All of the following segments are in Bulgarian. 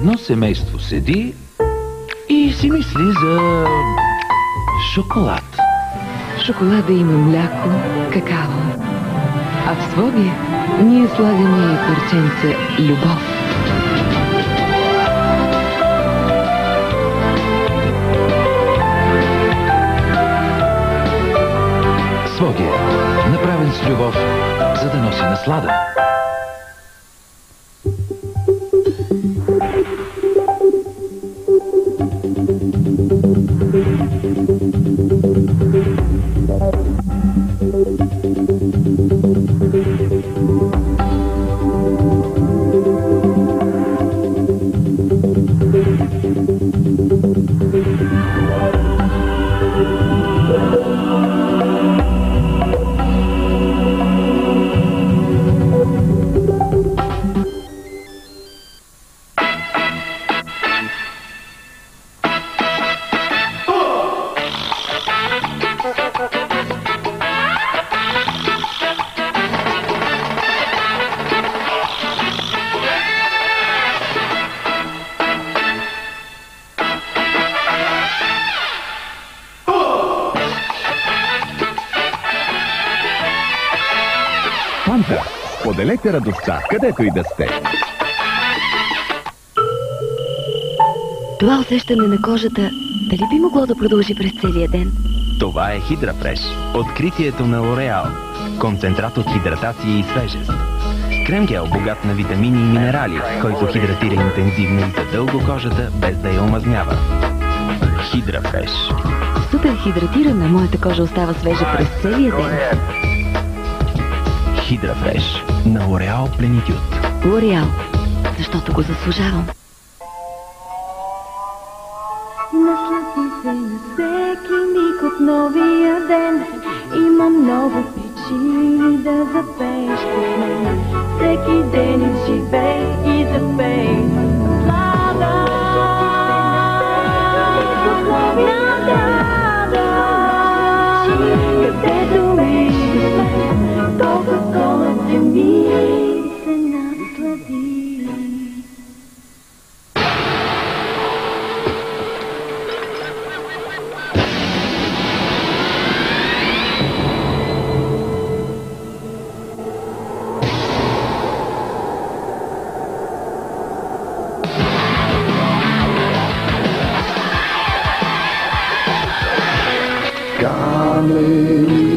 Едно семейство седи и си мисли за шоколад. В шоколада има мляко, какао. А в Своге ние слагаме и парченце любов. Своге, направен с любов, за да носи наслада. Фанта! Споделете радостта, където и да сте! Това усещане на кожата, дали би могло да продължи през целия ден? Това е Хидрафреш, откритието на Лореал. Концентрат от хидратация и свежест. Крем-гел богат на витамини и минерали, който хидратира интензивно и задълго кожата, без да я омазнява. Хидрафреш. Супер хидратирана, моята кожа остава свежа през целия ден. Хидрафреш на Лореал Пленитюд. Лореал, защото го заслужавам. Наслади се на всеки миг от новия ден. Има много причини да запееш пред мен. Всеки ден изживей и запей. Наслада, където и толкова се ми се наслади. Каменица,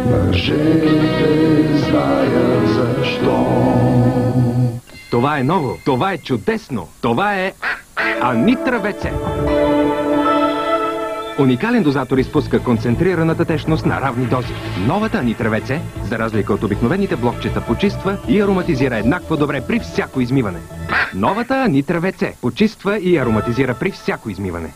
мъжете знаят защо. Това е ново, това е чудесно, това е Анитра ВЦ. Уникален дозатор изпуска концентрираната течност на равни дози. Новата Анитра ВЦ, за разлика от обикновените блокчета, почиства и ароматизира еднакво добре при всяко измиване. Новата Анитра ВЦ почиства и ароматизира при всяко измиване.